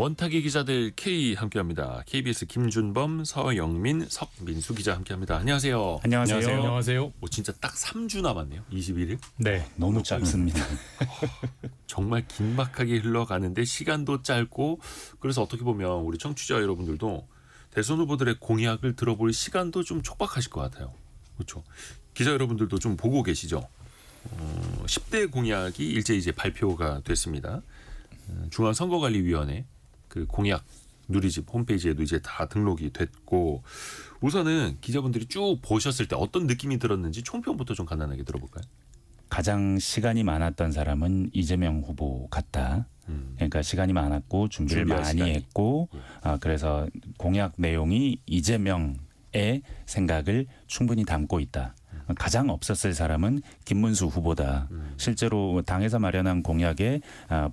원탁의 기자들 K 함께합니다. KBS 김준범, 서영민, 석민수 기자 함께합니다. 안녕하세요. 안녕하세요. 안녕하세요. 진짜 딱 3주 남았네요. 21일. 네. 너무 짧습니다. 정말 긴박하게 흘러가는데 시간도 짧고, 그래서 어떻게 보면 우리 청취자 여러분들도 대선 후보들의 공약을 들어볼 시간도 좀 촉박하실 것 같아요. 그렇죠. 기자 여러분들도 좀 보고 계시죠. 10대 공약이 일제 이제 발표가 됐습니다. 중앙선거관리위원회 그 공약 누리집 홈페이지에도 이제 다 등록이 됐고, 우선은 기자분들이 쭉 보셨을 때 어떤 느낌이 들었는지 총평부터 좀 간단하게 들어볼까요? 가장 시간이 많았던 사람은 이재명 후보 같다. 그러니까 시간이 많았고 준비를 많이 시간이. 했고 그래서 공약 내용이 이재명의 생각을 충분히 담고 있다. 가장 없었을 사람은 김문수 후보다. 실제로 당에서 마련한 공약에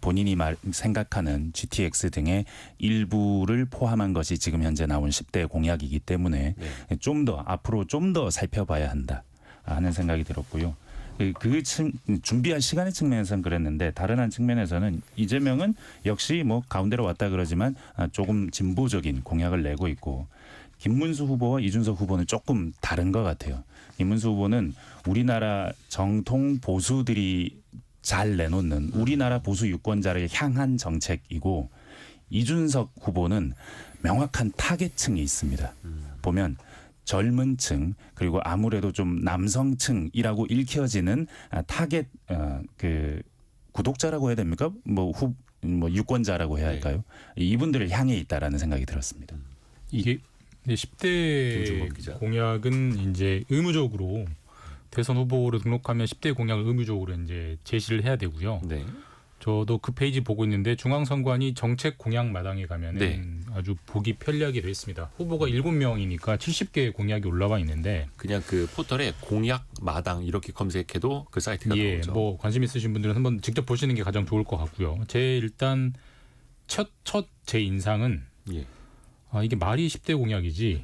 본인이 생각하는 GTX 등의 일부를 포함한 것이 지금 현재 나온 10대 공약이기 때문에 좀 더 앞으로 좀 더 살펴봐야 한다 하는 생각이 들었고요. 준비한 시간의 측면에서는 그랬는데, 다른 한 측면에서는 이재명은 역시 뭐 가운데로 왔다 그러지만 조금 진보적인 공약을 내고 있고, 김문수 후보와 이준석 후보는 조금 다른 것 같아요. 김문수 후보는 우리나라 정통 보수들이 잘 내놓는 우리나라 보수 유권자를 향한 정책이고, 이준석 후보는 명확한 타겟층이 있습니다. 보면 젊은 층, 그리고 아무래도 좀 남성층이라고 읽혀지는 타겟 그 구독자라고 해야 됩니까? 뭐 유권자라고 해야 할까요? 이분들을 향해 있다라는 생각이 들었습니다. 이게 10대 공약은 이제 의무적으로 대선 후보로 등록하면 10대 공약을 의무적으로 이제 제시를 해야 되고요. 네. 저도 그 페이지 보고 있는데 중앙선관위 정책 공약 마당에 가면은 아주 보기 편리하게 되어 있습니다. 후보가 7명이니까 70개의 공약이 올라와 있는데, 그냥 그 포털에 공약 마당 이렇게 검색해도 그 사이트가 나오죠. 뭐 관심 있으신 분들은 한번 직접 보시는 게 가장 좋을 것 같고요. 일단 첫 제 인상은 이게 말이 10대 공약이지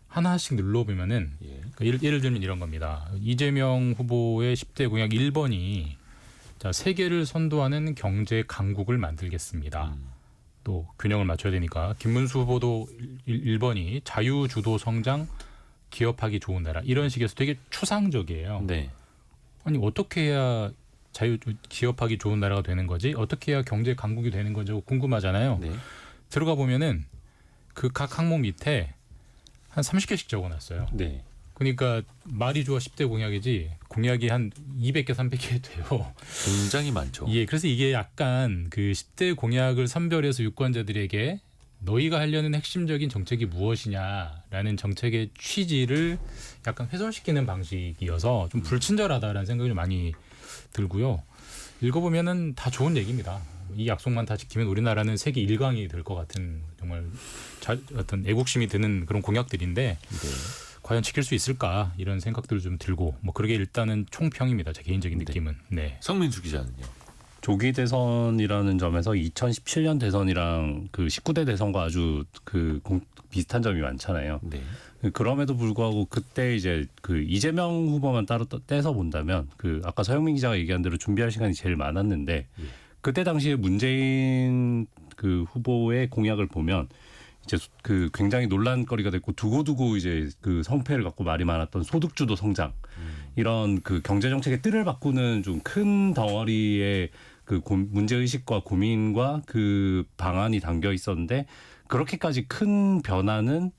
하나씩 눌러보면은 예를 들면 이런 겁니다. 이재명 후보의 10대 공약 1번이 세계를 선도하는 경제 강국을 만들겠습니다. 또 균형을 맞춰야 되니까 김문수 후보도 1번이 자유주도 성장, 기업하기 좋은 나라, 이런 식에서 되게 추상적이에요. 네. 아니 어떻게 해야 기업하기 좋은 나라가 되는 거지? 어떻게 해야 경제 강국이 되는 거지? 궁금하잖아요. 네. 들어가 보면은 그 각 항목 밑에 한 30개씩 적어놨어요. 네. 그러니까 말이 좋아 10대 공약이지 공약이 한 200개, 300개 돼요. 굉장히 많죠. 그래서 이게 약간 그 10대 공약을 선별해서 유권자들에게 너희가 하려는 핵심적인 정책이 무엇이냐라는 정책의 취지를 약간 훼손시키는 방식이어서 좀 불친절하다라는 생각이 좀 많이 들고요. 읽어보면은 다 좋은 얘기입니다. 이 약속만 다 지키면 우리나라는 세계 1강이 될 것 같은 정말 어떤 애국심이 드는 그런 공약들인데 과연 지킬 수 있을까, 이런 생각들 좀 들고, 뭐 그러게 일단은 총평입니다. 제 개인적인 느낌은. 네. 성민수 기자는요. 조기 대선이라는 점에서 2017년 대선이랑 그 19대 대선과 아주 비슷한 점이 많잖아요. 네. 그럼에도 불구하고 그때 이제 그 이재명 후보만 따로 떼서 본다면 아까 서영민 기자가 얘기한 대로 준비할 시간이 제일 많았는데, 그때 당시에 문재인 그 후보의 공약을 보면 이제 굉장히 논란거리가 됐고 두고두고 이제 성패를 갖고 말이 많았던 소득주도 성장, 이런 경제 정책의 뜰을 바꾸는 좀 큰 덩어리의 문제 의식과 고민과 방안이 담겨 있었는데, 그렇게까지 큰 변화는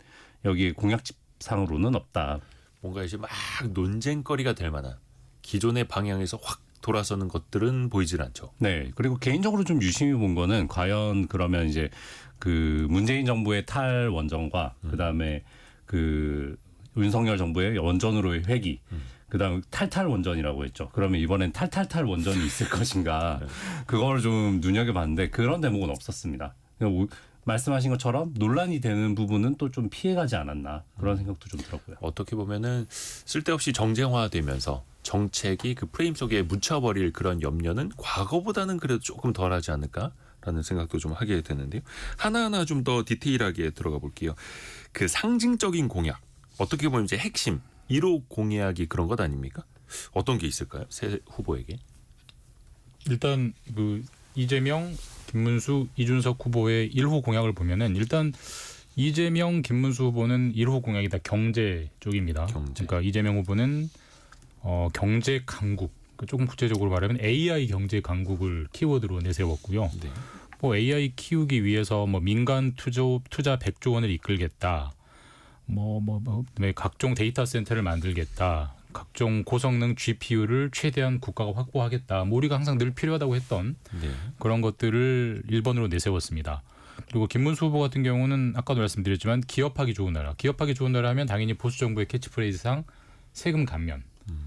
여기 공약집상으로는 없다. 뭔가 이제 막 논쟁거리가 될 만한 기존의 방향에서 확 돌아서는 것들은 보이질 않죠. 네. 그리고 개인적으로 좀 유심히 본 거는, 과연 그러면 이제 문재인 정부의 탈원전과 그다음에 윤석열 정부의 원전으로의 회귀, 그다음에 탈탈 원전이라고 했죠. 그러면 이번엔 탈탈탈 원전이 있을 것인가, 그걸 좀 눈여겨봤는데 그런 대목은 없었습니다. 말씀하신 것처럼 논란이 되는 부분은 또 좀 피해가지 않았나, 그런 생각도 좀 들었고요. 어떻게 보면은 쓸데없이 정쟁화되면서 정책이 그 프레임 속에 묻혀버릴 그런 염려는 과거보다는 그래도 조금 덜하지 않을까라는 생각도 좀 하게 되는데요. 하나하나 좀 더 디테일하게 들어가 볼게요. 그 상징적인 공약, 어떻게 보면 이제 핵심 1호 공약이 그런 것 아닙니까? 어떤 게 있을까요? 새 후보에게. 일단 이재명, 김문수, 이준석 후보의 1호 공약을 보면은 일단 이재명, 김문수 후보는 1호 공약이 다 경제 쪽입니다. 경제. 그러니까 이재명 후보는 경제 강국, 조금 구체적으로 말하면 AI 경제 강국을 키워드로 내세웠고요. 네. 뭐 AI 키우기 위해서 뭐 민간 투자 100조 원을 이끌겠다. 각종 데이터 센터를 만들겠다. 각종 고성능 GPU를 최대한 국가가 확보하겠다. 뭐 우리가 항상 늘 필요하다고 했던 네. 그런 것들을 1번으로 내세웠습니다. 그리고 김문수 후보 같은 경우는 아까도 말씀드렸지만 기업하기 좋은 나라. 기업하기 좋은 나라 하면 당연히 보수 정부의 캐치프레이즈상 세금 감면,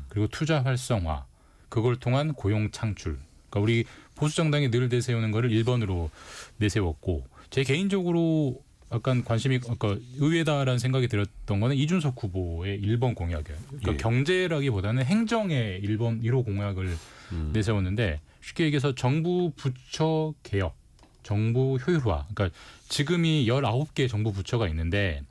그리고 투자 활성화, 그걸 통한 고용 창출. 그러니까 우리 보수 정당이 늘 내세우는 거를 1번으로 내세웠고, 제 개인적으로 약간 관심이 의외다라는 생각이 들었던 거는 이준석 후보의 1번 공약이에요. 그러니까 예. 경제라기보다는 행정의 1호 공약을 내세웠는데, 쉽게 얘기해서 정부 부처 개혁, 정부 효율화. 그러니까 지금이 19개 정부 부처가 있는데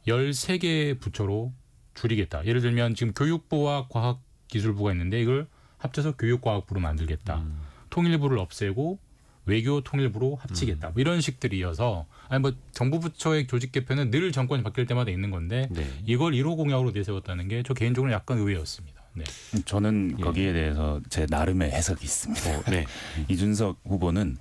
13개 부처로 줄이겠다. 예를 들면 지금 교육부와 과학기술부가 있는데 이걸 합쳐서 교육과학부로 만들겠다. 통일부를 없애고 외교 통일부로 합치겠다. 뭐 이런 식들이어서, 아니 뭐 정부 부처의 조직 개편은 늘 정권이 바뀔 때마다 있는 건데 네. 이걸 1호 공약으로 내세웠다는 게 저 개인적으로 약간 의외였습니다. 네. 저는 예. 거기에 대해서 제 나름의 해석이 있습니다. 네. 이준석 후보는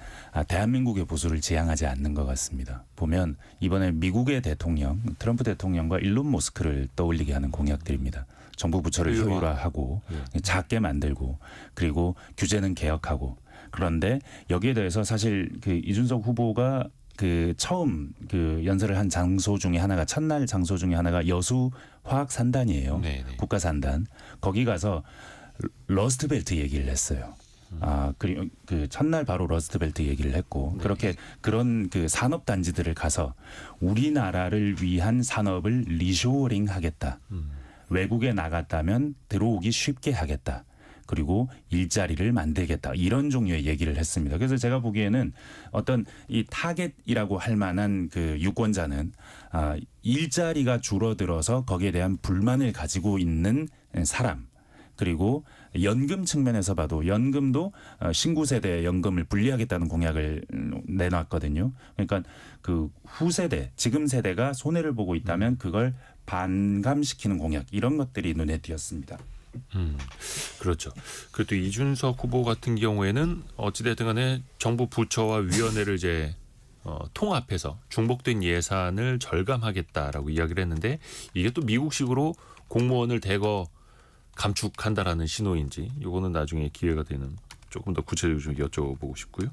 대한민국의 보수를 지향하지 않는 것 같습니다. 보면 이번에 미국의 대통령 트럼프 대통령과 일론 머스크를 떠올리게 하는 공약들입니다. 정부 부처를 효율화. 효율화하고 작게 만들고, 그리고 규제는 개혁하고. 그런데 여기에 대해서 사실 그 이준석 후보가 그 처음 그 연설을 한 장소 중에 하나가, 첫날 장소 중에 하나가 여수 화학 산단이에요. 네, 네. 국가 산단. 거기 가서 러스트벨트 얘기를 했어요. 그리고 그 첫날 바로 러스트벨트 얘기를 했고, 네. 그렇게 그런 그 산업 단지들을 가서 우리나라를 위한 산업을 리쇼어링 하겠다. 외국에 나갔다면 들어오기 쉽게 하겠다. 그리고 일자리를 만들겠다. 이런 종류의 얘기를 했습니다. 그래서 제가 보기에는 어떤 이 타겟이라고 할 만한 그 유권자는 일자리가 줄어들어서 거기에 대한 불만을 가지고 있는 사람, 그리고 연금 측면에서 봐도 연금도 신구 세대 연금을 분리하겠다는 공약을 내놨거든요. 그러니까 그 후세대, 지금 세대가 손해를 보고 있다면 그걸 반감시키는 공약, 이런 것들이 눈에 띄었습니다. 그렇죠. 그래도 이준석 후보 같은 경우에는 어찌됐든 간에 정부 부처와 위원회를 이제 통합해서 중복된 예산을 절감하겠다라고 이야기를 했는데, 이게 또 미국식으로 공무원을 대거 감축한다라는 신호인지, 이거는 나중에 기회가 되는 조금 더 구체적으로 좀 여쭤보고 싶고요.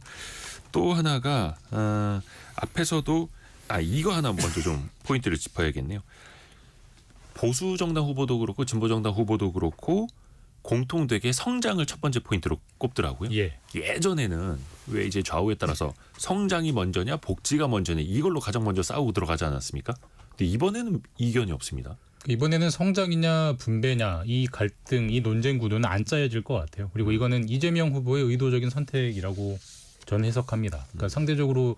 또 하나가 앞에서도 이거 하나 먼저 좀 포인트를 짚어야겠네요. 보수 정당 후보도 그렇고 진보 정당 후보도 그렇고 공통되게 성장을 첫 번째 포인트로 꼽더라고요. 예. 예전에는 왜 이제 좌우에 따라서 성장이 먼저냐 복지가 먼저냐 이걸로 가장 먼저 싸우고 들어가지 않았습니까? 근데 이번에는 이견이 없습니다. 이번에는 성장이냐 분배냐 이 갈등, 이 논쟁 구도는 안 짜여질 것 같아요. 그리고 이거는 이재명 후보의 의도적인 선택이라고 저는 해석합니다. 그러니까 상대적으로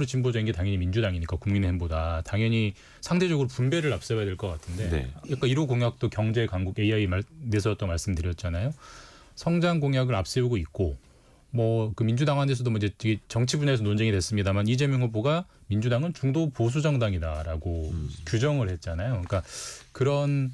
진보적인 게 당연히 민주당이니까 국민의힘보다 당연히 상대적으로 분배를 앞세워야 될 것 같은데, 네. 그러니까 1호 공약도 경제 강국 AI 내세웠던 말씀드렸잖아요. 성장 공약을 앞세우고 있고, 뭐 그 민주당 안에서도 뭐 이제 정치 분야에서 논쟁이 됐습니다만 이재명 후보가 민주당은 중도 보수 정당이다라고 규정을 했잖아요. 그러니까 그런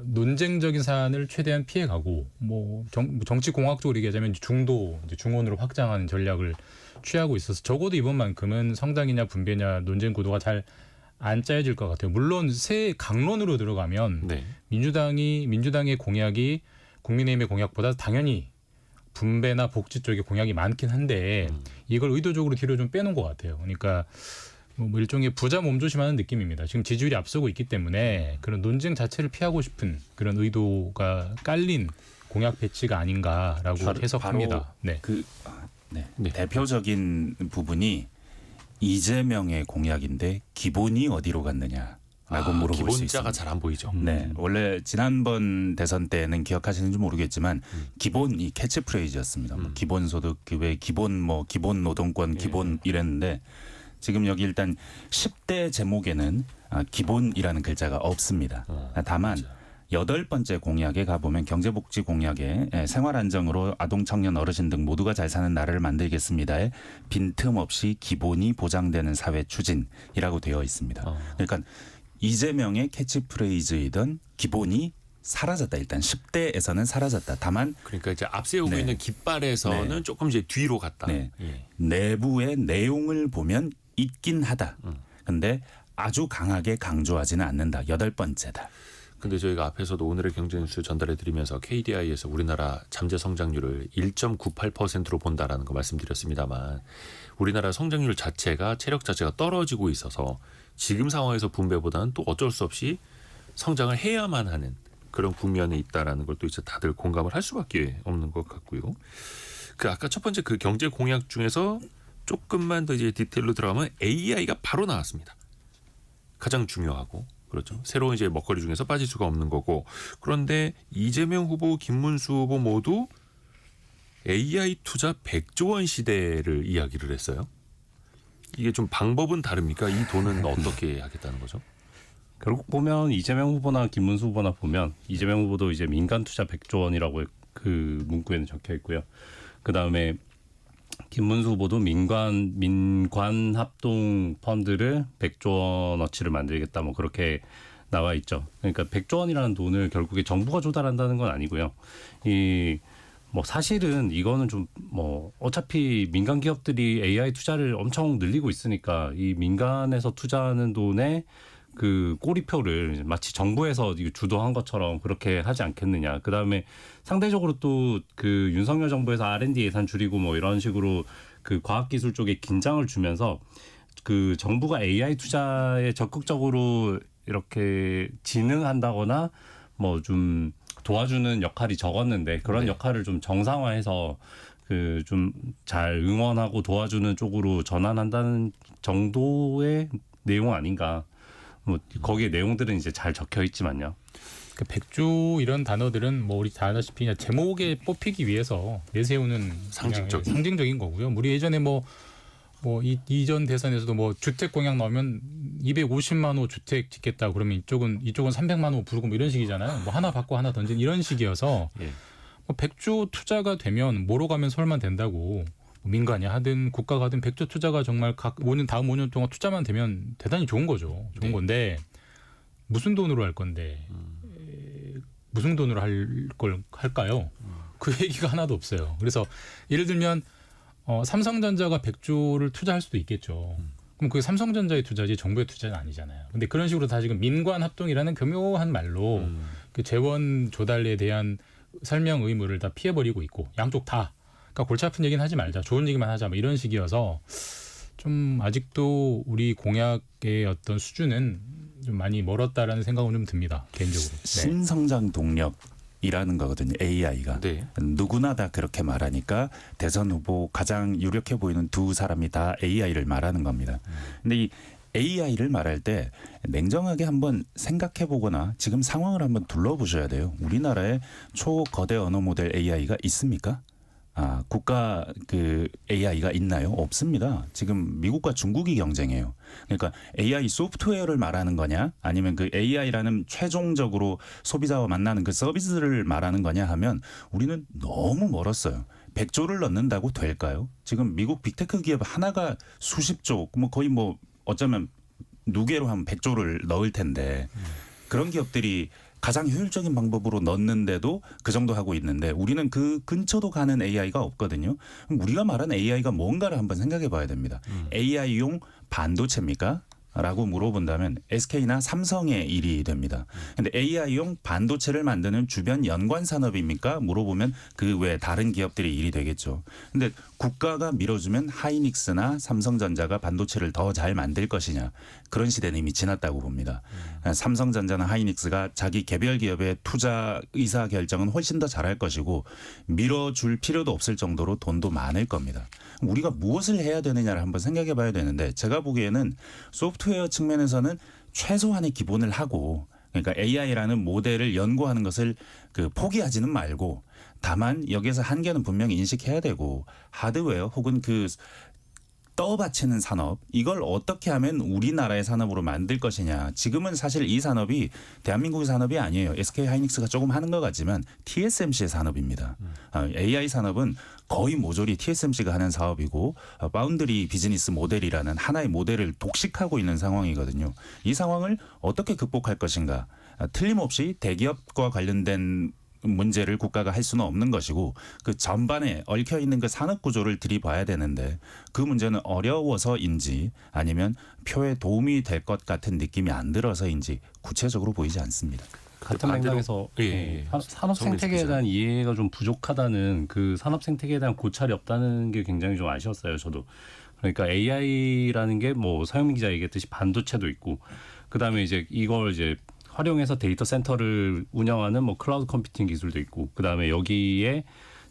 논쟁적인 사안을 최대한 피해가고, 뭐 정치 공학적으로 얘기하자면 중도 이제 중원으로 확장하는 전략을 취하고 있어서 적어도 이번만큼은 성장이냐 분배냐 논쟁 구도가 잘 안 짜여질 것 같아요. 물론 새 강론으로 들어가면 네. 민주당의 공약이 국민의힘의 공약보다 당연히 분배나 복지 쪽에 공약이 많긴 한데 이걸 의도적으로 뒤로 좀 빼놓은 것 같아요. 그러니까 뭐 일종의 부자 몸조심하는 느낌입니다. 지금 지지율이 앞서고 있기 때문에 그런 논쟁 자체를 피하고 싶은 그런 의도가 깔린 공약 배치가 아닌가라고 해석합니다. 네. 네. 대표적인 부분이 이재명의 공약인데 기본이 어디로 갔느냐라고 물어볼 수 있습니다. 기본자가 잘 안 보이죠. 네, 원래 지난번 대선 때는 기억하시는지 모르겠지만 기본이 캐치프레이즈였습니다. 뭐 기본소득, 기본 노동권, 기본 이랬는데 지금 여기 일단 10대 제목에는 기본이라는 글자가 없습니다. 다만 8번째 공약에 가보면 경제복지 공약에 생활안정으로 아동, 청년, 어르신 등 모두가 잘 사는 나라를 만들겠습니다에 빈틈없이 기본이 보장되는 사회 추진이라고 되어 있습니다. 그러니까 이재명의 캐치프레이즈이던 기본이 사라졌다. 일단 10대에서는 사라졌다. 다만 그러니까 이제 앞세우고 네. 있는 깃발에서는 네. 조금 이제 뒤로 갔다. 네. 예. 내부의 내용을 보면 있긴 하다. 근데 아주 강하게 강조하지는 않는다. 8번째다. 근데 저희가 앞에서도 오늘의 경제뉴스 전달해 드리면서 KDI에서 우리나라 잠재 성장률을 1.98%로 본다라는 거 말씀드렸습니다만 우리나라 성장률 자체가 체력 자체가 떨어지고 있어서 지금 상황에서 분배보다는 또 어쩔 수 없이 성장을 해야만 하는 그런 국면에 있다라는 걸 또 이제 다들 공감을 할 수밖에 없는 것 같고요. 그 아까 첫 번째 그 경제 공약 중에서 조금만 더 이제 디테일로 들어가면 AI가 바로 나왔습니다. 가장 중요하고 그렇죠. 새로운 이제 먹거리 중에서 빠질 수가 없는 거고 그런데 이재명 후보, 김문수 후보 모두 AI 투자 100조 원 시대를 이야기를 했어요. 이게 좀 방법은 다릅니까? 이 돈은 어떻게 하겠다는 거죠? 결국 보면 이재명 후보나 김문수 후보나 보면 이재명 후보도 이제 민간 투자 100조 원이라고 그 문구에는 적혀 있고요. 그 다음에 김문수 후보도 민관 합동 펀드를 100조 원어치를 만들겠다 뭐 그렇게 나와 있죠. 그러니까 100조 원이라는 돈을 결국에 정부가 조달한다는 건 아니고요. 이 뭐 사실은 이거는 좀 뭐 어차피 민간 기업들이 AI 투자를 엄청 늘리고 있으니까 이 민간에서 투자하는 돈에 그 꼬리표를 마치 정부에서 주도한 것처럼 그렇게 하지 않겠느냐. 그 다음에 상대적으로 또 그 윤석열 정부에서 R&D 예산 줄이고 뭐 이런 식으로 그 과학기술 쪽에 긴장을 주면서 그 정부가 AI 투자에 적극적으로 이렇게 진흥한다거나 뭐 좀 도와주는 역할이 적었는데 그런 네. 역할을 좀 정상화해서 그 좀 잘 응원하고 도와주는 쪽으로 전환한다는 정도의 내용 아닌가. 뭐 거기에 내용들은 이제 잘 적혀 있지만요. 그 100조 이런 단어들은 뭐 우리 다 아다시피 그냥 제목에 뽑히기 위해서 내세우는 상징적인. 상징적인 거고요. 우리 예전에 뭐 이전 대선에서도 뭐 주택 공약 나오면 250만 호 주택 짓겠다 그러면 이쪽은 300만 호 부르고 뭐 이런 식이잖아요. 뭐 하나 받고 하나 던진 이런 식이어서 예. 뭐 100조 투자가 되면 뭐로 가면 설만 된다고 민간이 하든 국가가 하든 100조 투자가 정말 다음 5년 동안 투자만 되면 대단히 좋은 거죠. 좋은 네. 건데 무슨 돈으로 할 건데 무슨 돈으로 할까요? 그 얘기가 하나도 없어요. 그래서 예를 들면 삼성전자가 100조를 투자할 수도 있겠죠. 그럼 그게 삼성전자의 투자지 정부의 투자는 아니잖아요. 근데 그런 식으로 다 지금 민관 합동이라는 교묘한 말로 그 재원 조달에 대한 설명 의무를 다 피해버리고 있고 양쪽 다. 그러니까 골치 아픈 얘기는 하지 말자. 좋은 얘기만 하자. 뭐 이런 식이어서 좀 아직도 우리 공약의 어떤 수준은 좀 많이 멀었다라는 생각은 좀 듭니다. 개인적으로. 네. 신성장 동력이라는 거거든요. AI가. 네. 누구나 다 그렇게 말하니까 대선 후보 가장 유력해 보이는 두 사람이 다 AI를 말하는 겁니다. 근데 이 AI를 말할 때 냉정하게 한번 생각해 보거나 지금 상황을 한번 둘러보셔야 돼요. 우리나라에 초거대 언어 모델 AI가 있습니까? 국가 그 AI가 있나요? 없습니다. 지금 미국과 중국이 경쟁해요. 그러니까 AI 소프트웨어를 말하는 거냐 아니면 그 AI라는 최종적으로 소비자와 만나는 그 서비스를 말하는 거냐 하면 우리는 너무 멀었어요. 100조를 넣는다고 될까요? 지금 미국 빅테크 기업 하나가 수십조, 뭐 거의 뭐 어쩌면 누계로 하면 100조를 넣을 텐데 그런 기업들이 가장 효율적인 방법으로 넣는데도 그 정도 하고 있는데 우리는 그 근처도 가는 AI가 없거든요. 그럼 우리가 말하는 AI가 뭔가를 한번 생각해 봐야 됩니다. AI용 반도체입니까? 라고 물어본다면 SK나 삼성의 일이 됩니다. 근데 AI용 반도체를 만드는 주변 연관 산업입니까? 물어보면 그 외 다른 기업들의 일이 되겠죠. 근데 국가가 밀어주면 하이닉스나 삼성전자가 반도체를 더 잘 만들 것이냐. 그런 시대는 이미 지났다고 봅니다. 삼성전자나 하이닉스가 자기 개별 기업의 투자 의사 결정은 훨씬 더 잘할 것이고 밀어줄 필요도 없을 정도로 돈도 많을 겁니다. 우리가 무엇을 해야 되느냐를 한번 생각해 봐야 되는데 제가 보기에는 소프트웨어 측면에서는 최소한의 기본을 하고 그러니까 AI라는 모델을 연구하는 것을 포기하지는 말고 다만 여기에서 한계는 분명히 인식해야 되고 하드웨어 혹은 떠받치는 산업, 이걸 어떻게 하면 우리나라의 산업으로 만들 것이냐. 지금은 사실 이 산업이 대한민국의 산업이 아니에요. SK하이닉스가 조금 하는 것 같지만 TSMC의 산업입니다. AI 산업은 거의 모조리 TSMC가 하는 사업이고 바운드리 비즈니스 모델이라는 하나의 모델을 독식하고 있는 상황이거든요. 이 상황을 어떻게 극복할 것인가. 틀림없이 대기업과 관련된 문제를 국가가 할 수는 없는 것이고 그 전반에 얽혀 있는 그 산업 구조를 들이봐야 되는데 그 문제는 어려워서인지 아니면 표에 도움이 될 것 같은 느낌이 안 들어서인지 구체적으로 보이지 않습니다. 같은 반대로- 맥락에서 예. 산업 성민 생태계에 기자. 대한 이해가 좀 부족하다는 그 산업 생태계에 대한 고찰이 없다는 게 굉장히 좀 아쉬웠어요. 저도. 그러니까 AI라는 게 뭐 서영민 기자 얘기했듯이 반도체도 있고 그다음에 이제 이걸 이제 활용해서 데이터 센터를 운영하는 뭐 클라우드 컴퓨팅 기술도 있고 그다음에 여기에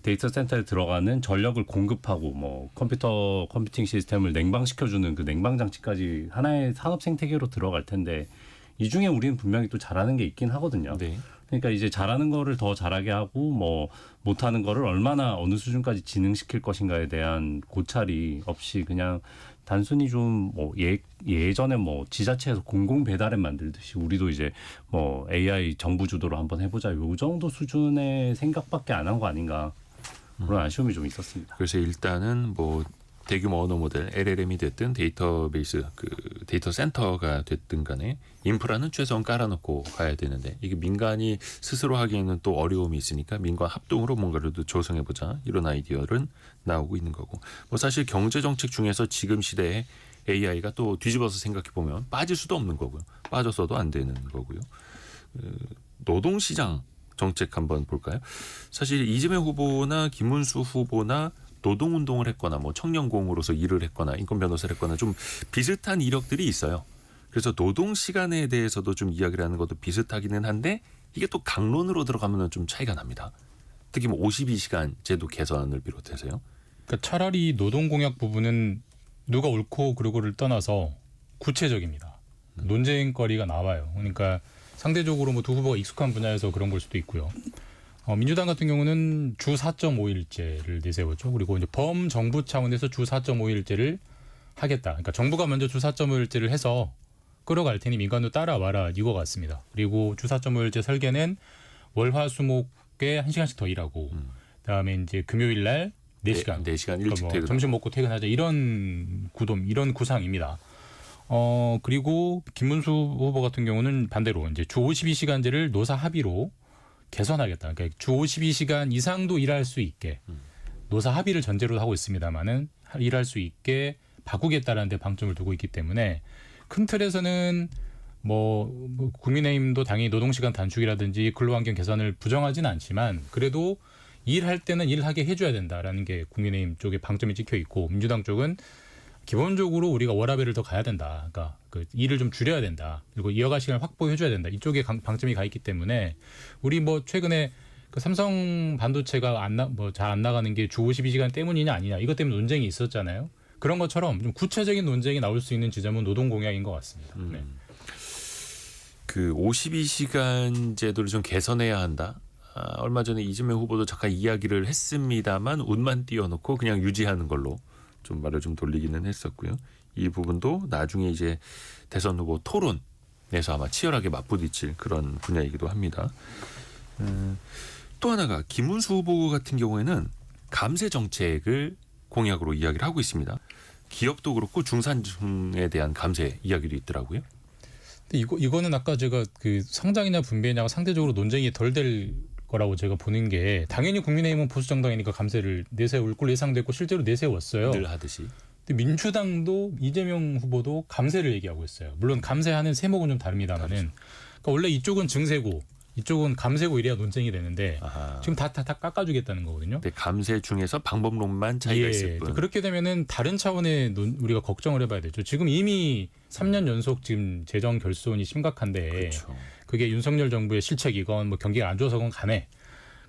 데이터 센터에 들어가는 전력을 공급하고 뭐 컴퓨터 컴퓨팅 시스템을 냉방시켜주는 그 냉방 장치까지 하나의 산업 생태계로 들어갈 텐데 이 중에 우리는 분명히 또 잘하는 게 있긴 하거든요. 네. 그러니까 이제 잘하는 거를 더 잘하게 하고 뭐 못하는 거를 얼마나 어느 수준까지 진흥시킬 것인가에 대한 고찰이 없이 그냥 단순히 좀 뭐 예전에 뭐 지자체에서 공공 배달앱 만들듯이 우리도 이제 뭐 AI 정부 주도로 한번 해보자 요 정도 수준의 생각밖에 안 한 거 아닌가 그런 아쉬움이 좀 있었습니다. 그래서 일단은 뭐 대규모 언어 모델 LLM이 됐든 데이터베이스 그 데이터 센터가 됐든 간에 인프라는 최소한 깔아놓고 가야 되는데 이게 민간이 스스로 하기에는 또 어려움이 있으니까 민간 합동으로 뭔가를 또 조성해보자 이런 아이디어는 나오고 있는 거고 뭐 사실 경제 정책 중에서 지금 시대에 AI가 또 뒤집어서 생각해 보면 빠질 수도 없는 거고요. 빠져서도 안 되는 거고요. 노동시장 정책 한번 볼까요? 사실 이재명 후보나 김문수 후보나 노동운동을 했거나 뭐 청년공으로서 일을 했거나 인권 변호사를 했거나 좀 비슷한 이력들이 있어요. 그래서 노동시간에 대해서도 좀 이야기를 하는 것도 비슷하기는 한데 이게 또 강론으로 들어가면 좀 차이가 납니다. 특히 뭐 52시간 제도 개선을 비롯해서요. 그러니까 차라리 노동공약 부분은 누가 옳고 그르고를 떠나서 구체적입니다. 논쟁거리가 나와요. 그러니까 상대적으로 뭐 두 후보가 익숙한 분야에서 그런 걸 수도 있고요. 민주당 같은 경우는 주 4.5일제를 내세웠죠. 그리고 이제 범정부 차원에서 주 4.5일제를 하겠다. 그러니까 정부가 먼저 주 4.5일제를 해서 끌어갈 테니 민간도 따라와라 이거 같습니다. 그리고 주 4.5일제 설계는 월화수목에 1시간씩 더 일하고 그다음에 이제 금요일 날 4시간. 4시간 그러니까 일찍 뭐 퇴근. 점심 먹고 퇴근하자 이런 이런 구상입니다. 그리고 김문수 후보 같은 경우는 반대로 이제 주 52시간제를 노사 합의로 개선하겠다. 그러니까 주 52시간 이상도 일할 수 있게 노사 합의를 전제로 하고 있습니다만은 일할 수 있게 바꾸겠다라는 데 방점을 두고 있기 때문에 큰 틀에서는 뭐 국민의힘도 당연히 노동시간 단축이라든지 근로환경 개선을 부정하지는 않지만 그래도 일할 때는 일하게 해줘야 된다라는 게 국민의힘 쪽에 방점이 찍혀 있고 민주당 쪽은 기본적으로 우리가 워라밸을 더 가야 된다. 그러니까 그 일을 좀 줄여야 된다. 그리고 이어갈 시간을 확보해줘야 된다. 이쪽에 방점이 가 있기 때문에 우리 뭐 최근에 그 삼성 반도체가 잘 안 나가는 게 주 52시간 때문이냐 아니냐 이것 때문에 논쟁이 있었잖아요. 그런 것처럼 좀 구체적인 논쟁이 나올 수 있는 지점은 노동 공약인 것 같습니다. 네. 그 52시간 제도를 좀 개선해야 한다. 얼마 전에 이재명 후보도 잠깐 이야기를 했습니다만 운만 띄워놓고 그냥 유지하는 걸로 좀 말을 좀 돌리기는 했었고요. 이 부분도 나중에 이제 대선 후보 토론에서 아마 치열하게 맞부딪힐 그런 분야이기도 합니다. 또 하나가 김문수 후보 같은 경우에는 감세 정책을 공약으로 이야기를 하고 있습니다. 기업도 그렇고 중산층에 대한 감세 이야기도 있더라고요. 근데 이거는 아까 제가 그 상장이냐 분배냐가 상대적으로 논쟁이 덜 될 거라고 제가 보는 게 당연히 국민의힘은 보수 정당이니까 감세를 내세울 걸로 예상됐고 실제로 내세웠어요. 늘 하듯이. 근데 민주당도 이재명 후보도 감세를 얘기하고 있어요. 물론 감세하는 세목은 좀 다릅니다만은 그러니까 원래 이쪽은 증세고 이쪽은 감세고 이래야 논쟁이 되는데 아하. 지금 다 깎아주겠다는 거거든요. 근데 감세 중에서 방법론만 차이가 있을 뿐. 그렇게 되면은 다른 차원의 우리가 걱정을 해봐야 되죠. 지금 이미 3년 연속 지금 재정 결손이 심각한데 그렇죠. 그게 윤석열 정부의 실책이건 뭐 경기가 안 좋아서건 간에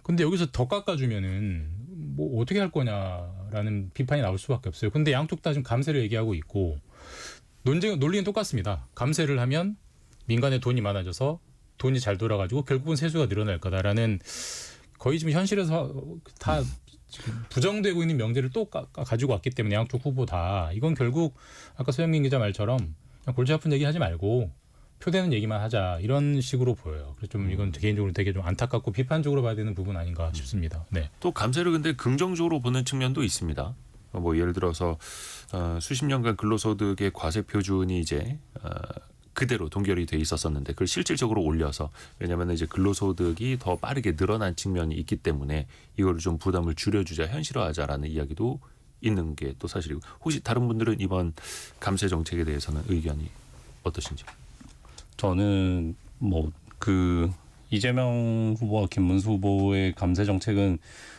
근데 여기서 더 깎아주면은 뭐 어떻게 할 거냐라는 비판이 나올 수밖에 없어요. 근데 양쪽 다 지금 감세를 얘기하고 있고 논리는 똑같습니다. 감세를 하면 민간에 돈이 많아져서 돈이 잘 돌아가지고 결국은 세수가 늘어날 거다라는 거의 지금 현실에서 다 지금 부정되고 있는 명제를 또 가지고 왔기 때문에 양쪽 후보 다 이건 결국 아까 서영민 기자 말처럼 그냥 골치 아픈 얘기 하지 말고 표되는 얘기만 하자 이런 식으로 보여요. 그래서 좀 이건 개인적으로 되게 좀 안타깝고 비판적으로 봐야 되는 부분 아닌가 싶습니다. 네. 또 감세를 근데 긍정적으로 보는 측면도 있습니다. 뭐 예를 들어서 수십 년간 근로소득의 과세 표준이 이제 그대로 동결이 돼 있었었는데 그걸 실질적으로 올려서 왜냐하면 이제 근로소득이 더 빠르게 늘어난 측면이 있기 때문에 이거를 좀 부담을 줄여주자 현실화하자라는 이야기도 있는 게 또 사실이고 혹시 다른 분들은 이번 감세 정책에 대해서는 의견이 어떠신지? 저는 뭐 그 이재명 후보와 김문수 후보의 감세 정책은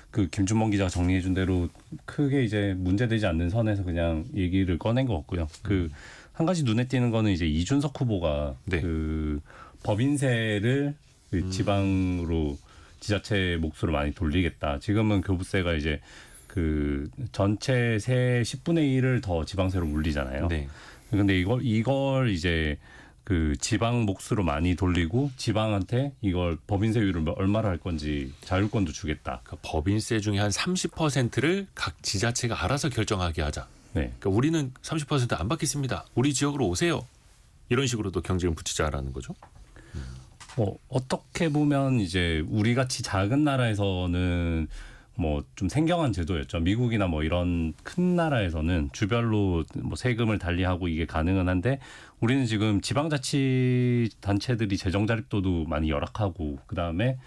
그 김준범 기자가 정리해 준 대로 크게 이제 문제되지 않는 선에서 그냥 얘기를 꺼낸 것 같고요. 그 한 가지 눈에 띄는 거는 이제 이준석 후보가 네. 그 법인세를 그 지방으로 지자체 몫으로 많이 돌리겠다. 지금은 교부세가 이제 그 전체 세 10분의 1을 더 지방세로 물리잖아요. 네. 근데 이걸 이제 그 지방 몫으로 많이 돌리고 지방한테 이걸 법인세율을 얼마로 할 건지 자율권도 주겠다. 그러니까 법인세 중에 한 30%를 각 지자체가 알아서 결정하게 하자. 네. 그러니까 우리는 30%안 받겠습니다. 우리 지역으로 오세요. 이런 식으로도 경쟁을 붙이자라는 거죠. 뭐 어떻게 보면 이제 우리 같이 작은 나라에서는 뭐 좀 생경한 제도였죠. 미국이나 뭐 이런 큰 나라에서는 주별로 뭐 세금을 달리하고 이게 가능은 한데 우리는 지금 지방자치단체들이 재정 자립도도 많이 열악하고 그다음에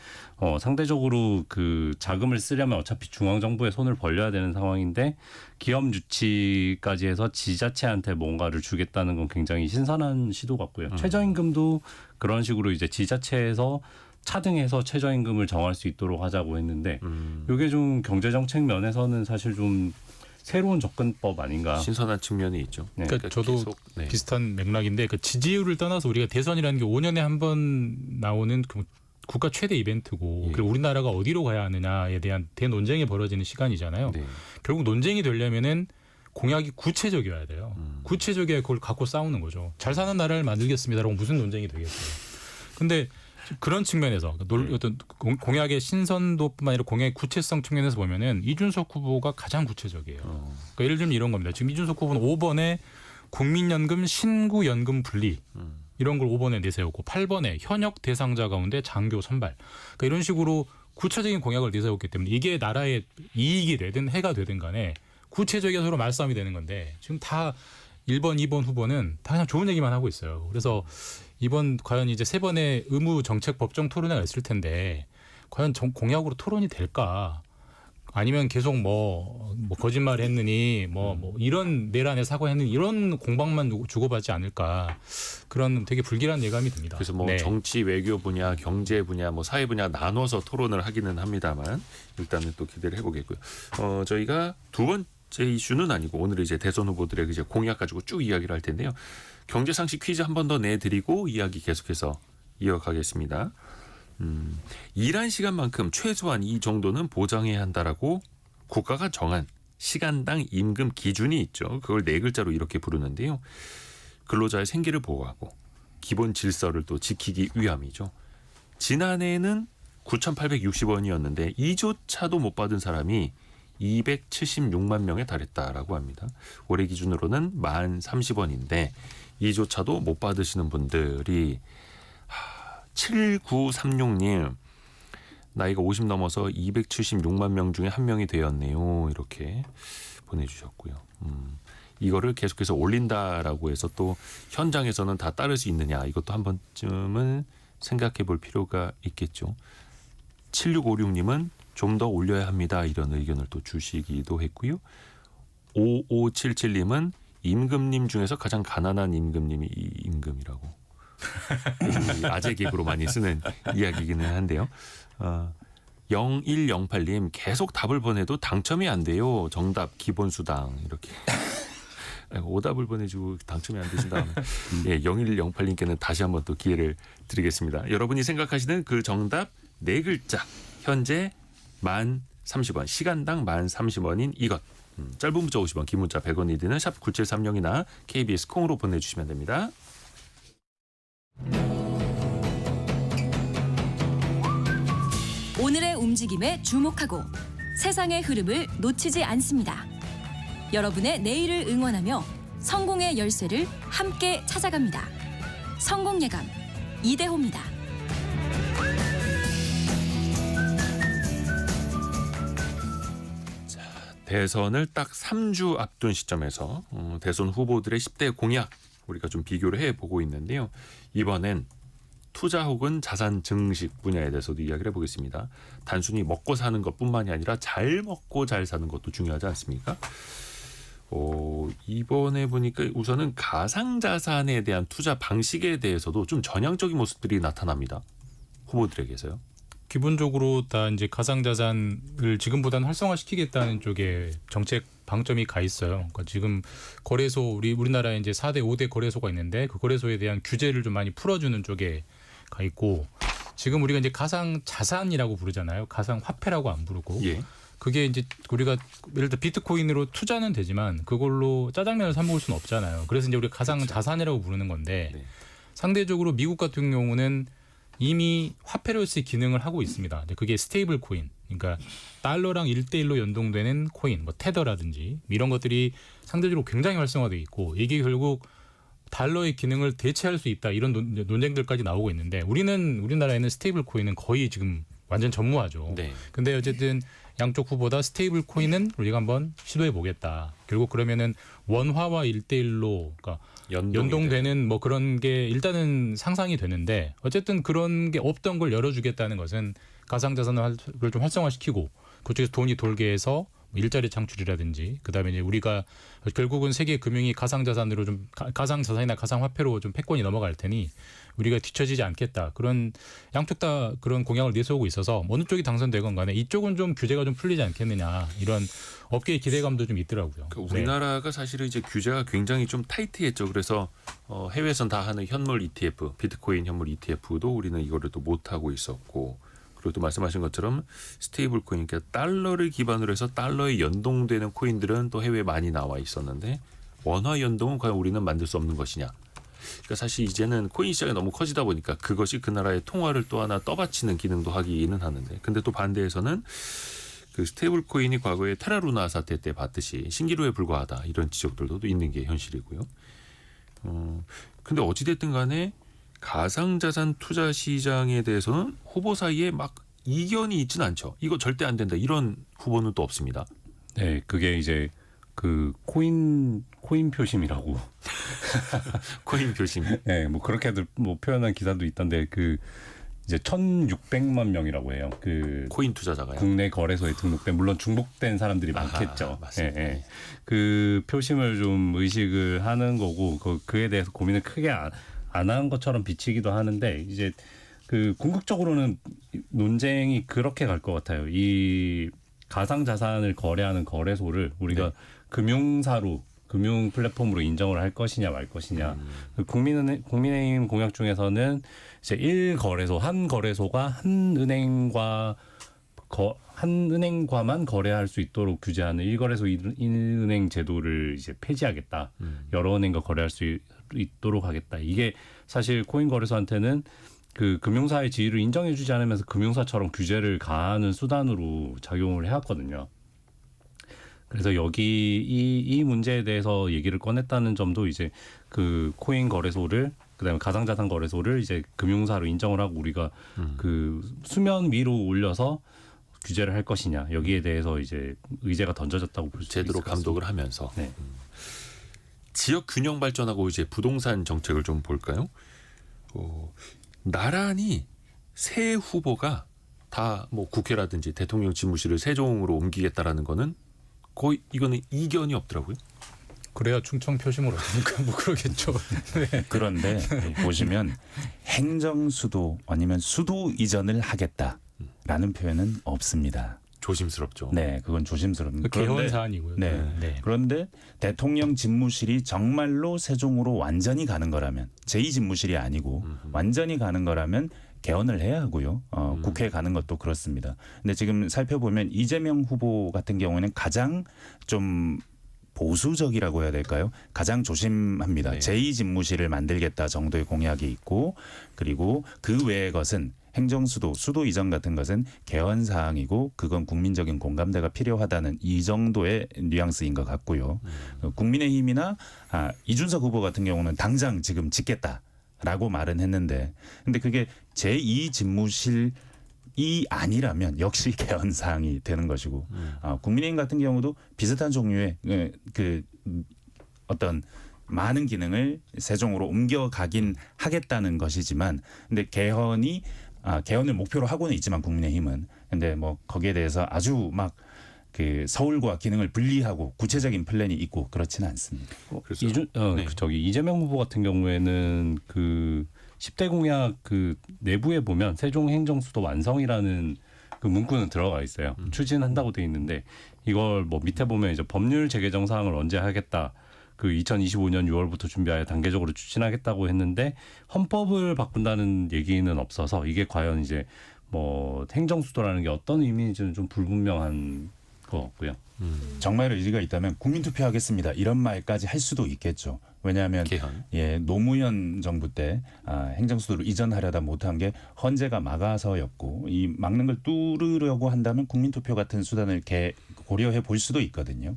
상대적으로 그 자금을 쓰려면 어차피 중앙정부에 손을 벌려야 되는 상황인데 기업 유치까지 해서 지자체한테 뭔가를 주겠다는 건 굉장히 신선한 시도 같고요. 최저임금도 그런 식으로 이제 지자체에서 차등해서 최저임금을 정할 수 있도록 하자고 했는데 이게 좀 경제정책 면에서는 사실 좀 새로운 접근법 아닌가. 신선한 측면이 있죠. 네. 그러니까 저도 계속, 네. 비슷한 맥락인데 그 지지율을 떠나서 우리가 대선이라는 게 5년에 한 번 나오는 그 국가 최대 이벤트고 예. 그리고 우리나라가 어디로 가야 하느냐에 대한 대논쟁이 벌어지는 시간이잖아요. 네. 결국 논쟁이 되려면은 공약이 구체적이어야 돼요. 구체적이어야 그걸 갖고 싸우는 거죠. 잘 사는 나라를 만들겠습니다라고 무슨 논쟁이 되겠어요. 근데 그런 측면에서 어떤 공약의 신선도뿐만 아니라 공약의 구체성 측면에서 보면은 이준석 후보가 가장 구체적이에요. 그러니까 예를 들면 이런 겁니다. 지금 이준석 후보는 5번에 국민연금 신구연금 분리 이런 걸 5번에 내세우고 8번에 현역 대상자 가운데 장교 선발. 그러니까 이런 식으로 구체적인 공약을 내세웠기 때문에 이게 나라의 이익이 되든 해가 되든 간에 구체적이게 서로 말싸움이 되는 건데 지금 다 1번, 2번 후보는 다 그냥 좋은 얘기만 하고 있어요. 그래서 이번 과연 이제 세 번의 의무 정책 법정 토론회가 있을 텐데 과연 공약으로 토론이 될까? 아니면 계속 뭐 거짓말 했느니 뭐 이런 내란에 사과했느니 이런 공방만 주고받지 않을까? 그런 되게 불길한 예감이 듭니다. 그래서 뭐 네. 정치, 외교 분야, 경제 분야, 뭐 사회 분야 나눠서 토론을 하기는 합니다만 일단은 또 기대를 해보겠고요. 저희가 두 번째 이슈는 아니고 오늘 이제 대선 후보들의 이제 공약 가지고 쭉 이야기를 할 텐데요. 경제 상식 퀴즈 한 번 더 내드리고 이야기 계속해서 이어가겠습니다. 일한 시간만큼 최소한 이 정도는 보장해야 한다라고 국가가 정한 시간당 임금 기준이 있죠. 그걸 네 글자로 이렇게 부르는데요. 근로자의 생계를 보호하고 기본 질서를 또 지키기 위함이죠. 지난해에는 9,860원이었는데 이조차도 못 받은 사람이 276만 명에 달했다라고 합니다. 올해 기준으로는 1030원인데 이조차도 못 받으시는 분들이 7936님 나이가 50 넘어서 276만 명 중에 한 명이 되었네요. 이렇게 보내주셨고요. 이거를 계속해서 올린다라고 해서 또 현장에서는 다 따를 수 있느냐 이것도 한 번쯤은 생각해 볼 필요가 있겠죠. 7656님은 좀 더 올려야 합니다. 이런 의견을 또 주시기도 했고요. 5577님은 임금님 중에서 가장 가난한 임금님이 이 임금이라고 아재 개그로 많이 쓰는 이야기이기는 한데요. 0108님 계속 답을 보내도 당첨이 안 돼요. 정답 기본수당 이렇게 오답을 보내주고 당첨이 안 되신 다음에 0108님께는 다시 한번 또 기회를 드리겠습니다. 여러분이 생각하시는 그 정답 네 글자 현재 1030원 시간당 1030원인 이것 짧은 문자 50원 긴 문자 100원이 드는 샵 9730이나 KBS 콩으로 보내주시면 됩니다. 오늘의 움직임에 주목하고 세상의 흐름을 놓치지 않습니다. 여러분의 내일을 응원하며 성공의 열쇠를 함께 찾아갑니다. 성공예감 이대호입니다. 대선을 딱 3주 앞둔 시점에서 대선 후보들의 10대 공약 우리가 좀 비교를 해보고 있는데요. 이번엔 투자 혹은 자산 증식 분야에 대해서도 이야기를 해보겠습니다. 단순히 먹고 사는 것뿐만이 아니라 잘 먹고 잘 사는 것도 중요하지 않습니까? 이번에 보니까 우선은 가상자산에 대한 투자 방식에 대해서도 좀 전향적인 모습들이 나타납니다. 후보들에게서요. 기본적으로 다 이제 가상자산을 지금보다는 활성화시키겠다는 쪽에 정책 방점이 가 있어요. 그러니까 지금 거래소 우리나라에 이제 4대 5대 거래소가 있는데 그 거래소에 대한 규제를 좀 많이 풀어주는 쪽에 가 있고 지금 우리가 이제 가상자산이라고 부르잖아요. 가상화폐라고 안 부르고. 예. 그게 이제 우리가 예를 들어 비트코인으로 투자는 되지만 그걸로 짜장면을 사 먹을 수는 없잖아요. 그래서 이제 우리가 가상자산이라고 부르는 건데 네. 상대적으로 미국 같은 경우는 이미 화폐로서의 기능을 하고 있습니다. 그게 스테이블 코인, 그러니까 달러랑 1대1로 연동되는 코인, 뭐 테더라든지 이런 것들이 상대적으로 굉장히 활성화되어 있고 이게 결국 달러의 기능을 대체할 수 있다 이런 논쟁들까지 나오고 있는데 우리나라에는 스테이블 코인은 거의 지금 완전 전무하죠. 네. 근데 어쨌든 양쪽 후보다 스테이블 코인은 우리가 한번 시도해 보겠다. 결국 그러면은 원화와 1대1로 그러니까 연동되는 뭐 그런 게 일단은 상상이 되는데 어쨌든 그런 게 없던 걸 열어주겠다는 것은 가상자산을 좀 활성화시키고 그쪽에서 돈이 돌게 해서 일자리 창출이라든지 그다음에 이제 우리가 결국은 세계 금융이 가상자산으로 좀 가상자산이나 가상화폐로 좀 패권이 넘어갈 테니 우리가 뒤처지지 않겠다. 그런 양쪽 다 그런 공약을 내세우고 있어서 어느 쪽이 당선되건 간에 이쪽은 좀 규제가 좀 풀리지 않겠느냐 이런 업계의 기대감도 좀 있더라고요. 그러니까 우리나라가 사실은 이제 규제가 굉장히 좀 타이트했죠. 그래서 해외에선 다 하는 현물 ETF, 비트코인 현물 ETF도 우리는 이거를 또 못 하고 있었고, 그리고 또 말씀하신 것처럼 스테이블 코인, 그러니까 달러를 기반으로 해서 달러에 연동되는 코인들은 또 해외에 많이 나와 있었는데 원화 연동은 과연 우리는 만들 수 없는 것이냐. 그러니까 사실 이제는 코인 시장이 너무 커지다 보니까 그것이 그 나라의 통화를 또 하나 떠받치는 기능도 하기는 하는데, 근데 또 반대에서는 그 스테이블 코인이 과거에 테라루나 사태 때 봤듯이 신기루에 불과하다 이런 지적들도 또 있는 게 현실이고요. 근데 어찌됐든 간에 가상자산 투자 시장에 대해서는 후보 사이에 막 이견이 있지는 않죠. 이거 절대 안 된다 이런 후보는 또 없습니다. 네, 그게 이제 그 코인 표심이라고. 코인 표심. 네, 뭐 그렇게들 뭐 표현한 기사도 있던데 그 이제 1,600만 명이라고 해요. 그 코인 투자자가요. 국내 거래소에 등록된, 물론 중복된 사람들이 많겠죠. 맞습니다. 예, 예. 그 표심을 좀 의식을 하는 거고 그에 대해서 고민을 크게 안 한 것처럼 비치기도 하는데, 이제 그 궁극적으로는 논쟁이 그렇게 갈 것 같아요. 이 가상 자산을 거래하는 거래소를 우리가 금융사로, 금융 플랫폼으로 인정을 할 것이냐 말 것이냐. 그 국민의힘 공약 중에서는 이제 1거래소, 한 거래소가 한 은행과만 거래할 수 있도록 규제하는 1거래소 1은행 제도를 이제 폐지하겠다. 여러 은행과 거래할 수 있도록 하겠다. 이게 사실 코인 거래소한테는 그 금융사의 지위를 인정해주지 않으면서 금융사처럼 규제를 가하는 수단으로 작용을 해왔거든요. 그래서 여기 이 문제에 대해서 얘기를 꺼냈다는 점도 이제 그 코인 거래소를, 그다음에 가상자산 거래소를 이제 금융사로 인정을 하고 우리가 그 수면 위로 올려서 규제를 할 것이냐, 여기에 대해서 이제 의제가 던져졌다고 볼 수 있을 제대로 것 같습니다. 감독을 하면서. 네. 지역 균형 발전하고 이제 부동산 정책을 좀 볼까요? 나란히 새 후보가 다 뭐 국회라든지 대통령 집무실을 세종으로 옮기겠다라는 거는 거의 이거는 이견이 없더라고요. 그래야 충청 표심을 얻으니까 뭐 그러겠죠. 네. 그런데 보시면 행정수도 아니면 수도 이전을 하겠다라는 표현은 없습니다. 조심스럽죠. 네, 그건 조심스럽습니다. 개헌 사안이고요. 네. 네. 그런데 대통령 집무실이 정말로 세종으로 완전히 가는 거라면, 제2집무실이 아니고 완전히 가는 거라면 개헌을 해야 하고요. 국회에 가는 것도 그렇습니다. 근데 지금 살펴보면 이재명 후보 같은 경우에는 가장 좀 보수적이라고 해야 될까요? 가장 조심합니다. 네. 제2집무실을 만들겠다 정도의 공약이 있고 그리고 그 외의 것은 행정수도, 수도 이전 같은 것은 개헌 사항이고 그건 국민적인 공감대가 필요하다는 이 정도의 뉘앙스인 것 같고요. 국민의힘이나 이준석 후보 같은 경우는 당장 지금 짓겠다라고 말은 했는데 근데 그게 제2집무실 이 아니라면 역시 개헌 사항이 되는 것이고 국민의힘 같은 경우도 비슷한 종류의 그 어떤 많은 기능을 세종으로 옮겨가긴 하겠다는 것이지만 근데 개헌을 목표로 하고는 있지만 국민의힘은 근데 뭐 거기에 대해서 아주 막 그 서울과 기능을 분리하고 구체적인 플랜이 있고 그렇지는 않습니다. 그래서 네. 이재명 후보 같은 경우에는 그 10대 공약 그 내부에 보면 세종 행정수도 완성이라는 그 문구는 들어가 있어요. 추진한다고 돼 있는데 이걸 뭐 밑에 보면 이제 법률 재개정 사항을 언제 하겠다. 그 2025년 6월부터 준비하여 단계적으로 추진하겠다고 했는데 헌법을 바꾼다는 얘기는 없어서 이게 과연 이제 뭐 행정수도라는 게 어떤 의미인지는 좀 불분명한 것 같고요. 정말 의지가 있다면 국민투표하겠습니다. 이런 말까지 할 수도 있겠죠. 왜냐하면 개헌. 노무현 정부 때 행정수도로 이전하려다 못한 게 헌재가 막아서였고 이 막는 걸 뚫으려고 한다면 국민투표 같은 수단을 고려해 볼 수도 있거든요.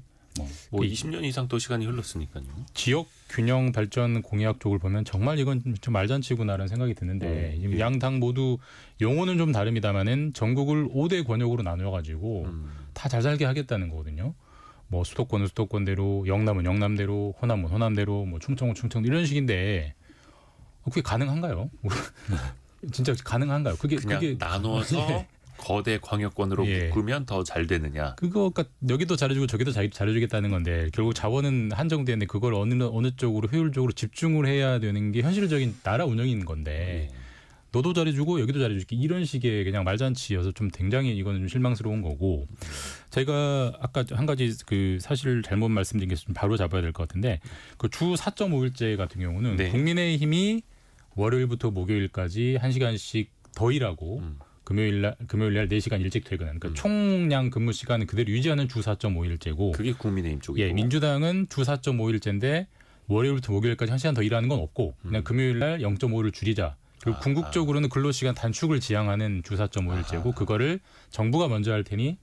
뭐 20년 이상 또 시간이 흘렀으니까요. 지역 균형 발전 공약 쪽을 보면 정말 이건 좀 말잔치구나라는 생각이 드는데 지금 양 당 모두 용어는 좀 다릅니다만은 전국을 5대 권역으로 나누어가지고 다 잘 살게 하겠다는 거거든요. 뭐 수도권은 수도권대로, 영남은 영남대로, 호남은 호남대로, 뭐 충청은 충청 이런 식인데 그게 가능한가요? 진짜 가능한가요? 그게 나눠서 거대 광역권으로 예. 묶으면 더 잘 되느냐. 그러니까 여기도 잘해주고 저기도 잘해주겠다는 건데 결국 자원은 한정되는데 그걸 어느 쪽으로 효율적으로 집중을 해야 되는 게 현실적인 나라 운영인 건데 너도 잘해주고 여기도 잘해줄게 이런 식의 그냥 말잔치여서 좀 굉장히 이거는 좀 실망스러운 거고 저희가 아까 한 가지 그 사실 잘못 말씀드린 게 좀 바로 잡아야 될 것 같은데 그 주 4.5일제 같은 경우는 네. 국민의힘이 월요일부터 목요일까지 1시간씩 더 일하고 금요일 날 4시간 일찍 퇴근하는 그러니까 총량 근무 시간은 그대로 유지하는 주 4.5일제고 그게 국민의힘 쪽이고. 예, 민주당은 주 4.5일제인데 월요일부터 목요일까지 1시간 더 일하는 건 없고 그냥 금요일 날 0.5를 줄이자. 그리고 궁극적으로는 근로시간 단축을 지향하는 주 4.5일제고 그거를 정부가 먼저 할 테니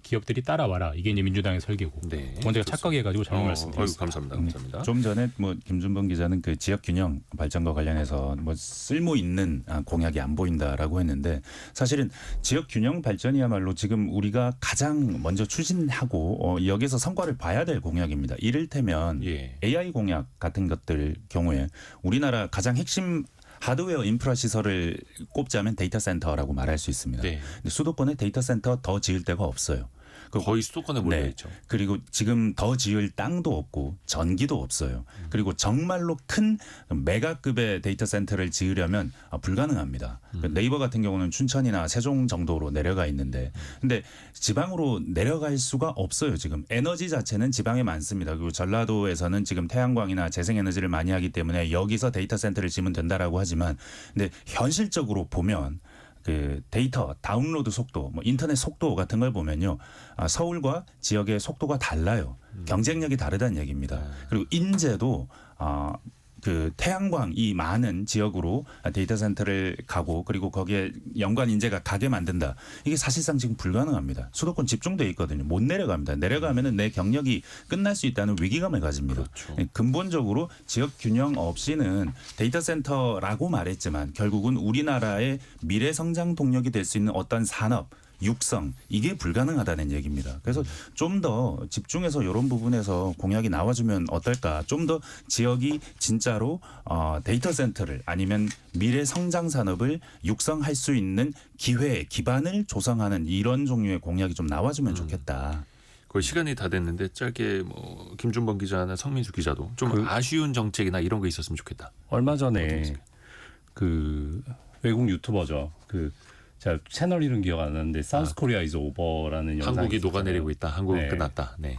기업들이 따라와라. 이게 이제 민주당의 설계고. 네. 그건 제가 착각해가지고 잘못 말씀드렸습니다. 감사합니다. 좀 전에 뭐 김준범 기자는 그 지역 균형 발전과 관련해서 뭐 쓸모 있는 공약이 안 보인다라고 했는데 사실은 지역 균형 발전이야말로 지금 우리가 가장 먼저 추진하고 여기서 성과를 봐야 될 공약입니다. 이를테면 AI 공약 같은 것들 경우에 우리나라 가장 핵심 하드웨어 인프라 시설을 꼽자면 데이터 센터라고 말할 수 있습니다. 네. 근데 수도권에 데이터 센터 더 지을 데가 없어요. 거의 수도권에 몰려 있죠. 그리고 지금 더 지을 땅도 없고 전기도 없어요. 그리고 정말로 큰 메가급의 데이터 센터를 지으려면 불가능합니다. 네이버 같은 경우는 춘천이나 세종 정도로 내려가 있는데 근데 지방으로 내려갈 수가 없어요. 지금 에너지 자체는 지방에 많습니다. 그리고 전라도에서는 지금 태양광이나 재생에너지를 많이 하기 때문에 여기서 데이터 센터를 지으면 된다라고 하지만 근데 현실적으로 보면 그 데이터 다운로드 속도, 뭐 인터넷 속도 같은 걸 보면요, 서울과 지역의 속도가 달라요. 경쟁력이 다르다는 얘기입니다. 그리고 인제도 그 태양광이 많은 지역으로 데이터 센터를 가고 그리고 거기에 연관 인재가 가게 만든다. 이게 사실상 지금 불가능합니다. 수도권 집중돼 있거든요. 못 내려갑니다. 내려가면은 내 경력이 끝날 수 있다는 위기감을 가집니다. 그렇죠. 근본적으로 지역 균형 없이는 데이터 센터라고 말했지만 결국은 우리나라의 미래 성장 동력이 될 수 있는 어떤 산업 육성 이게 불가능하다는 얘기입니다. 그래서 좀 더 집중해서 이런 부분에서 공약이 나와주면 어떨까? 좀 더 지역이 진짜로 데이터 센터를 아니면 미래 성장 산업을 육성할 수 있는 기회 기반을 조성하는 이런 종류의 공약이 좀 나와주면 좋겠다. 거의 시간이 다 됐는데 짧게 뭐 김준범 기자나 성민수 기자도 좀 아쉬운 정책이나 이런 거 있었으면 좋겠다. 얼마 전에 그 외국 유튜버죠. 제가 채널 이름 기억 안 나는데 사우스 코리아 이즈 오버라는 영상이 한국이 있었잖아요. 녹아내리고 있다. 한국은 네. 끝났다. 네.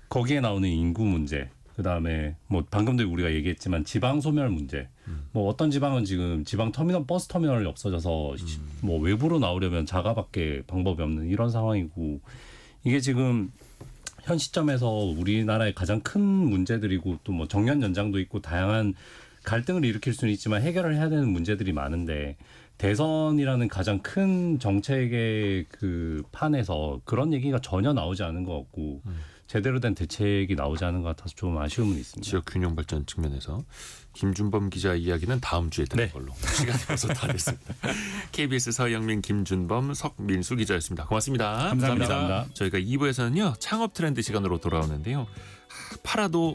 거기에 나오는 인구 문제, 그다음에 뭐 방금도 우리가 얘기했지만 지방 소멸 문제. 뭐 어떤 지방은 지금 지방 터미널 버스 터미널이 없어져서 뭐 외부로 나오려면 자가밖에 방법이 없는 이런 상황이고 이게 지금 현 시점에서 우리나라의 가장 큰 문제들이고 또 뭐 정년 연장도 있고 다양한 갈등을 일으킬 수는 있지만 해결을 해야 되는 문제들이 많은데 대선이라는 가장 큰 정책의 그 판에서 그런 얘기가 전혀 나오지 않은 것 같고 제대로 된 대책이 나오지 않은 것 같아서 좀 아쉬움은 있습니다. 지역 균형 발전 측면에서 김준범 기자 이야기는 다음 주에 듣는 네. 걸로. 시간이 벌써 다 됐습니다. KBS 서영민, 김준범, 석민수 기자였습니다. 고맙습니다. 감사합니다. 저희가 2부에서는요 창업 트렌드 시간으로 돌아오는데요. 팔아도